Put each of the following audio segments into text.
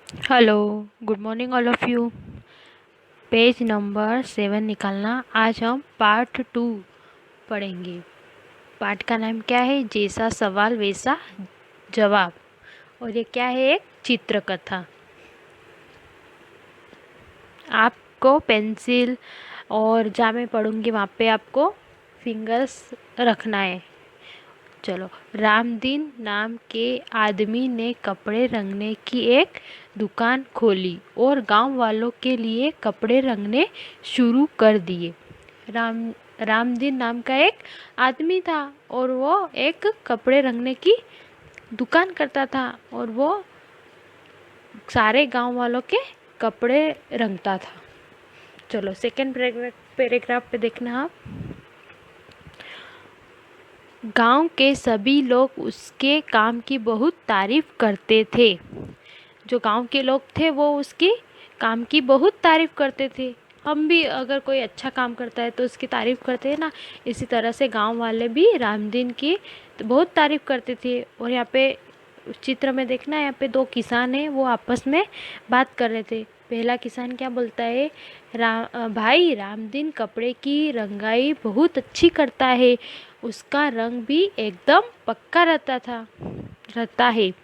Hello, good morning all of you. Page number 7 निकालना। आज हम पार्ट 2 पढ़ेंगे। पार्ट का नाम क्या है? जैसा सवाल वैसा जवाब। और ये क्या है? एक चित्रकथा। आपको पेंसिल और जहाँ मैं पढ़ूंगी वहाँ पे आपको फिंगर्स रखना है। चलो। रामदीन नाम के आदमी ने कपड़े रंगने की एक दुकान खोली और गांव वालों के लिए कपड़े रंगने शुरू कर दिए। राम रामदीन नाम का एक आदमी था और वो एक कपड़े रंगने की दुकान करता था और वो सारे गांव वालों के कपड़े रंगता था। चलो सेकंड पैराग्राफ पे देखना आप। गांव के सभी लोग उसके काम की बहुत तारीफ करते थे। जो गांव के लोग थे वो उसकी काम की बहुत तारीफ करते थे। हम भी अगर कोई अच्छा काम करता है तो उसकी तारीफ करते हैं ना। इसी तरह से गांव वाले भी रामदीन की तो बहुत तारीफ करते थे। और यहाँ पे चित्र में देखना, यहाँ पे दो किसान हैं, वो आपस में बात कर रहे थे। पहला किसान क्या बोलता है? भाई, रामदीन कपड़े की रंगाई बहुत अच्छी करता है। उसका रंग भी एकदम पक्का रहता है।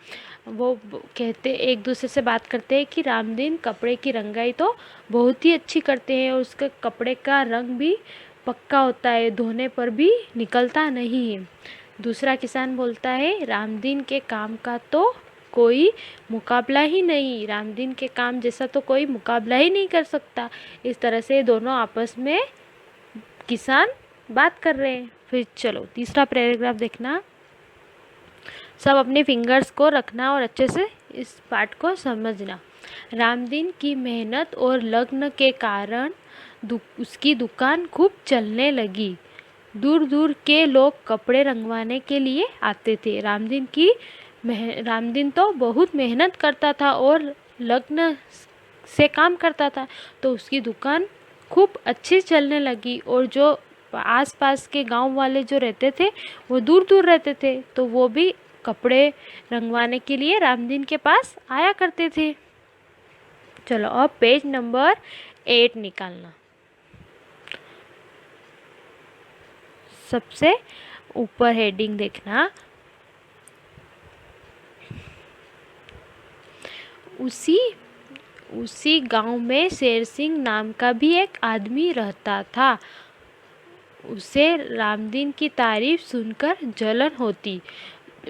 वो कहते, एक दूसरे से बात करते हैं कि रामदीन कपड़े की रंगाई तो बहुत ही अच्छी करते हैं और उसके कपड़े का रंग भी पक्का होता है, धोने पर भी निकलता नहीं है। दूसरा किसान बोलता है, रामदीन के काम का तो कोई मुकाबला ही नहीं, रामदीन के काम जैसा तो कोई मुकाबला ही नहीं कर सकता। इस तरह से दोनों आपस में किसान बात कर रहे हैं। फिर चलो तीसरा पैराग्राफ देखना। सब अपने फिंगर्स को रखना और अच्छे से इस पार्ट को समझना। रामदीन की मेहनत और लगन के कारण उसकी दुकान खूब चलने लगी। दूर दूर के लोग कपड़े रंगवाने के लिए आते थे। रामदीन तो बहुत मेहनत करता था और लगन से काम करता था, तो उसकी दुकान खूब अच्छी चलने लगी। और जो आस पास के गांव वाले जो रहते थे वो दूर दूर रहते थे, तो वो भी कपड़े रंगवाने के लिए रामदीन के पास आया करते थे। चलो अब पेज नंबर 8 निकालना। सबसे ऊपर हेडिंग देखना। उसी उसी गांव में शेर सिंह नाम का भी एक आदमी रहता था। उसे रामदीन की तारीफ सुनकर जलन होती।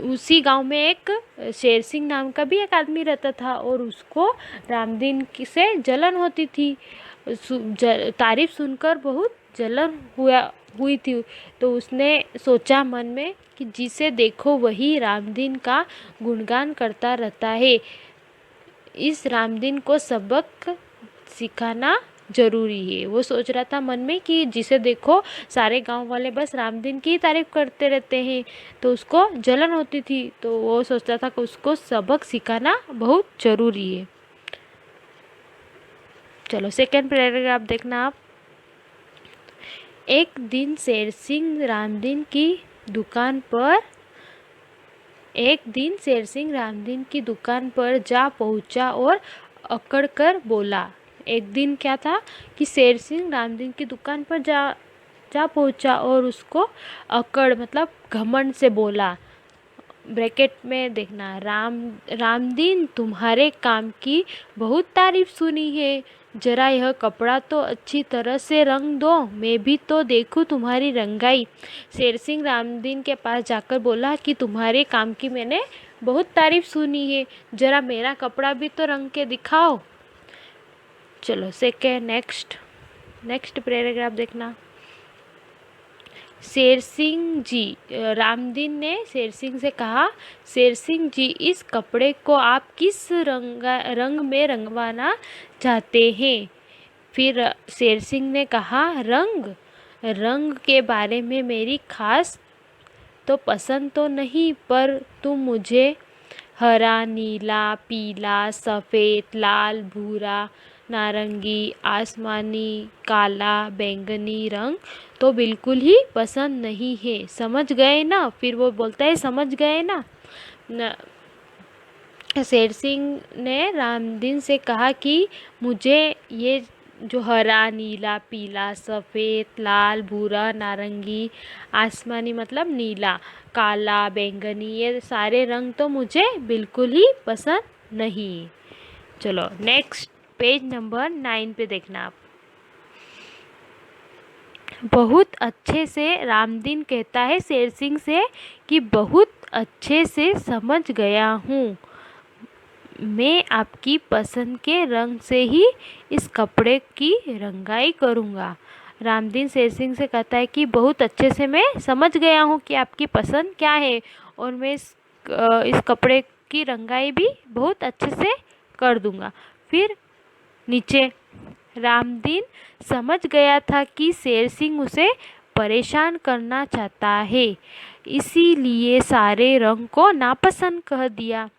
उसी गांव में एक शेर सिंह नाम का भी एक आदमी रहता था और उसको से जलन होती थी। तारीफ सुनकर बहुत जलन हुई थी। तो उसने सोचा मन में कि जिसे देखो वही रामदीन का गुणगान करता रहता है, इस रामदीन को सबक सिखाना जरूरी है। वो सोच रहा था मन में कि जिसे देखो सारे गांव वाले बस रामदीन की ही तारीफ करते रहते हैं, तो उसको जलन होती थी। तो वो सोचता था कि उसको सबक सिखाना बहुत जरूरी है। चलो सेकेंड पैराग्राफ देखना आप। एक दिन शेर सिंह रामदीन की दुकान पर एक दिन शेर सिंह रामदीन की दुकान पर जा पहुंचा और अकड़ कर बोला। एक दिन क्या था कि शेर सिंह रामदीन की दुकान पर जा जा पहुंचा और उसको अकड़ मतलब घमंड से बोला। ब्रैकेट में देखना, रामदीन, तुम्हारे काम की बहुत तारीफ सुनी है। जरा यह कपड़ा तो अच्छी तरह से रंग दो, मैं भी तो देखूं तुम्हारी रंगाई। शेर सिंह रामदीन के पास जाकर बोला कि तुम्हारे काम की मैंने बहुत तारीफ सुनी है, जरा मेरा कपड़ा भी तो रंग के दिखाओ। चलो सेकेंड नेक्स्ट पैराग्राफ देखना। शेर सिंह जी, रामदीन ने शेर सिंह से कहा, शेर सिंह जी, इस कपड़े को आप किस रंग में रंगवाना चाहते हैं? फिर शेर सिंह ने कहा, रंग के बारे में मेरी खास तो पसंद तो नहीं, पर तुम मुझे हरा, नीला, पीला, सफ़ेद, लाल, भूरा, नारंगी, आसमानी, काला, बैंगनी रंग तो बिल्कुल ही पसंद नहीं है। समझ गए ना? फिर वो बोलता है, समझ गए ना? शेर सिंह ने रामदीन से कहा कि मुझे ये जो हरा, नीला, पीला, सफ़ेद, लाल, भूरा, नारंगी, आसमानी मतलब नीला, काला, बैंगनी, ये सारे रंग तो मुझे बिल्कुल ही पसंद नहीं। चलो नेक्स्ट पेज नंबर 9 पे देखना आप। बहुत अच्छे से रामदीन कहता है शेर सिंह से कि बहुत अच्छे से समझ गया हूँ, मैं आपकी पसंद के रंग से ही इस कपड़े की रंगाई करूँगा। रामदीन शेर सिंह से कहता है कि बहुत अच्छे से मैं समझ गया हूँ कि आपकी पसंद क्या है, और मैं इस कपड़े की रंगाई भी बहुत अच्छे से कर दूँगा। फिर नीचे रामदीन समझ गया था कि शेर सिंह उसे परेशान करना चाहता है, इसीलिए सारे रंग को नापसंद कह दिया।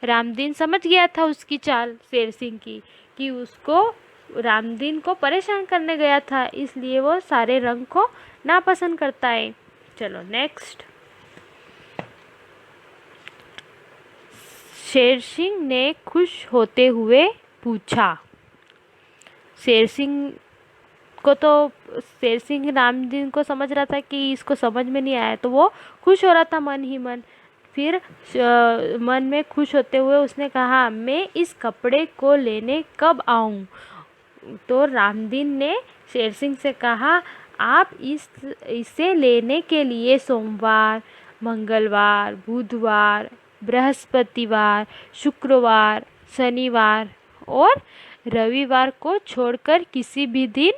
रामदीन समझ गया था उसकी चाल शेर सिंह की, कि उसको रामदीन को परेशान करने गया था, इसलिए वो सारे रंग को नापसंद करता है। चलो नेक्स्ट। शेर सिंह ने खुश होते हुए पूछा। शेर सिंह रामदीन को समझ रहा था कि इसको समझ में नहीं आया, तो वो खुश हो रहा था मन ही मन। फिर मन में खुश होते हुए उसने कहा, मैं इस कपड़े को लेने कब आऊं? तो रामदीन ने शेर सिंह से कहा, आप इसे लेने के लिए सोमवार, मंगलवार, बुधवार, बृहस्पतिवार, शुक्रवार, शनिवार और रविवार को छोड़कर किसी भी दिन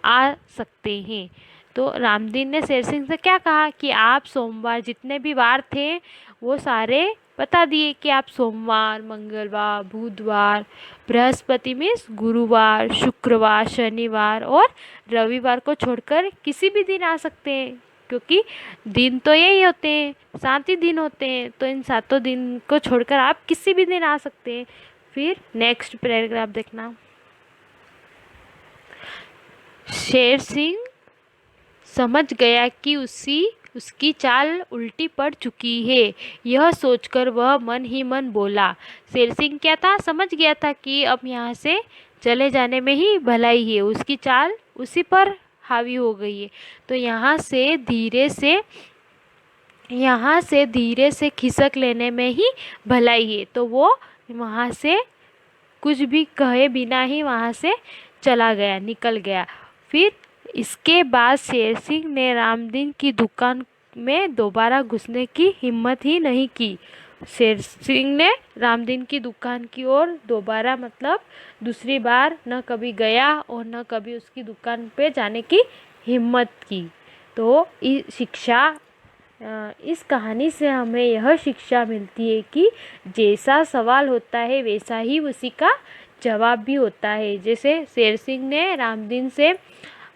आ सकते हैं। तो रामदीन ने शेर सिंह से क्या कहा कि आप सोमवार, जितने भी वार थे वो सारे बता दिए कि आप सोमवार, मंगलवार, बुधवार, बृहस्पति मीन्स गुरुवार, शुक्रवार, शनिवार और रविवार को छोड़कर किसी भी दिन आ सकते हैं, क्योंकि दिन तो यही होते हैं, 7 ही दिन होते हैं, तो इन 7 दिन को छोड़कर आप किसी भी दिन आ सकते हैं। फिर नेक्स्ट पैराग्राफ देखना। शेर सिंह समझ गया कि उसकी चाल उल्टी पड़ चुकी है, यह सोचकर वह मन ही मन बोला। शेर सिंह क्या था, समझ गया था कि अब यहाँ से चले जाने में ही भलाई है, उसकी चाल उसी पर हावी हो गई है, तो यहाँ से धीरे से खिसक लेने में ही भलाई है। तो वो वहाँ से कुछ भी कहे बिना ही वहाँ से चला गया, निकल गया। फिर इसके बाद शेर सिंह ने रामदीन की दुकान में दोबारा घुसने की हिम्मत ही नहीं की। शेर सिंह ने रामदीन की दुकान की ओर दोबारा मतलब दूसरी बार न कभी गया और न कभी उसकी दुकान पे जाने की हिम्मत की। तो इस कहानी से हमें यह शिक्षा मिलती है कि जैसा सवाल होता है वैसा ही उसी का जवाब भी होता है। जैसे शेर सिंह ने रामदीन से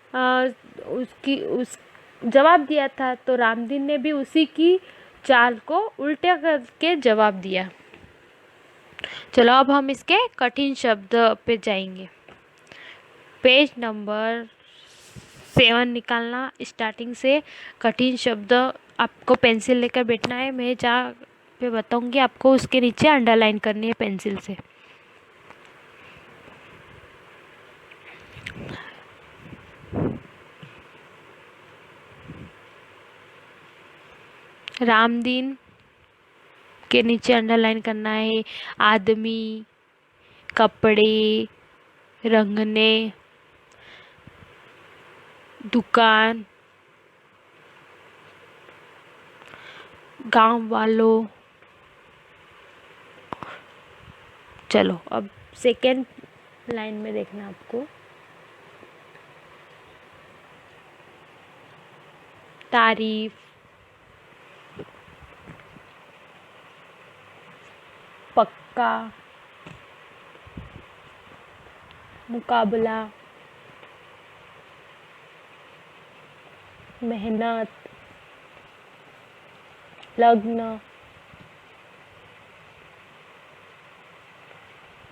उस जवाब दिया था, तो रामदीन ने भी उसी की चाल को उल्टा करके जवाब दिया। चलो अब हम इसके कठिन शब्द पे जाएंगे। पेज नंबर 7 निकालना, स्टार्टिंग से कठिन शब्द आपको पेंसिल लेकर बैठना है। मैं जहाँ पे बताऊंगी आपको उसके नीचे अंडरलाइन करनी है पेंसिल से। रामदीन के नीचे अंडरलाइन करना है आदमी, कपड़े, रंगने, दुकान, गांव वालों। चलो अब सेकेंड लाइन में देखना आपको, तारीफ, पक्का, मुकाबला, मेहनत, लग्न,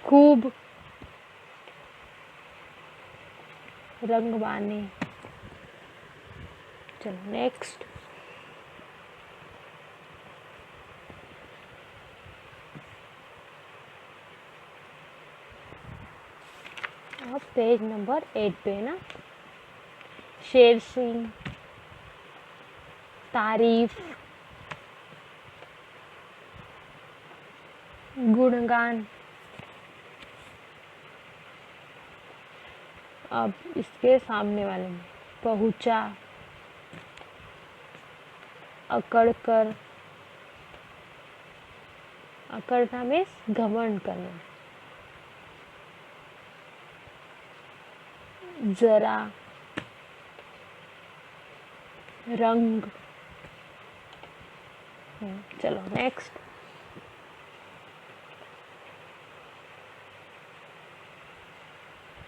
खूब, रंगवाने। चलो नेक्स्ट। अब पेज नंबर 8 पे ना, शेर सिंह, तारीफ, गुणगान। अब इसके सामने वाले में पहुंचा, अकड़ अकड़ना मीन्स घमंड करना। जरा, रंग। चलो नेक्स्ट।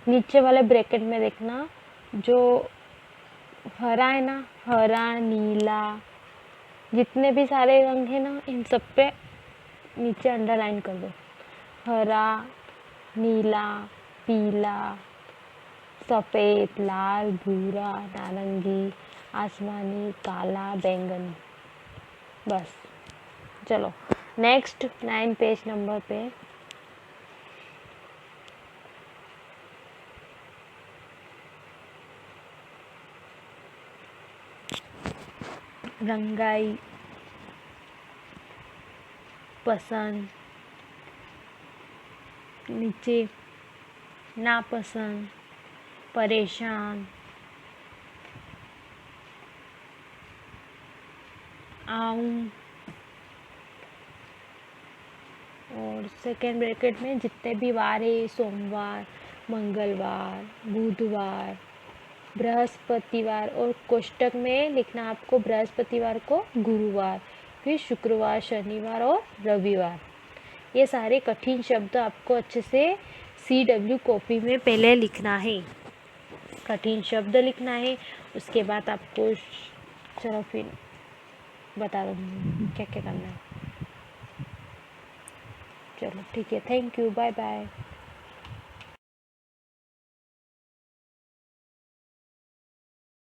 नीचे वाले ब्रैकेट में देखना, जो हरा है ना, हरा, नीला, जितने भी सारे रंग है ना, इन सब पे नीचे अंडरलाइन कर दो। हरा, नीला, पीला, सफ़ेद, लाल, भूरा, नारंगी, आसमानी, काला, बैंगनी। बस। चलो नेक्स्ट 9 पेज नंबर पे रंगाई, पसंद, नीचे नापसंद, परेशान, आऊं। और सेकेंड ब्रैकेट में जितने भी वार है, सोमवार, मंगलवार, बुधवार, बृहस्पतिवार, और कोष्टक में लिखना आपको बृहस्पतिवार को गुरुवार, फिर शुक्रवार, शनिवार और रविवार। ये सारे कठिन शब्द आपको अच्छे से CW कॉपी में पहले लिखना है, कठिन शब्द लिखना है। उसके बाद आपको, चलो फिर बता दूँगी क्या क्या करना है। चलो ठीक है, थैंक यू, बाय बाय।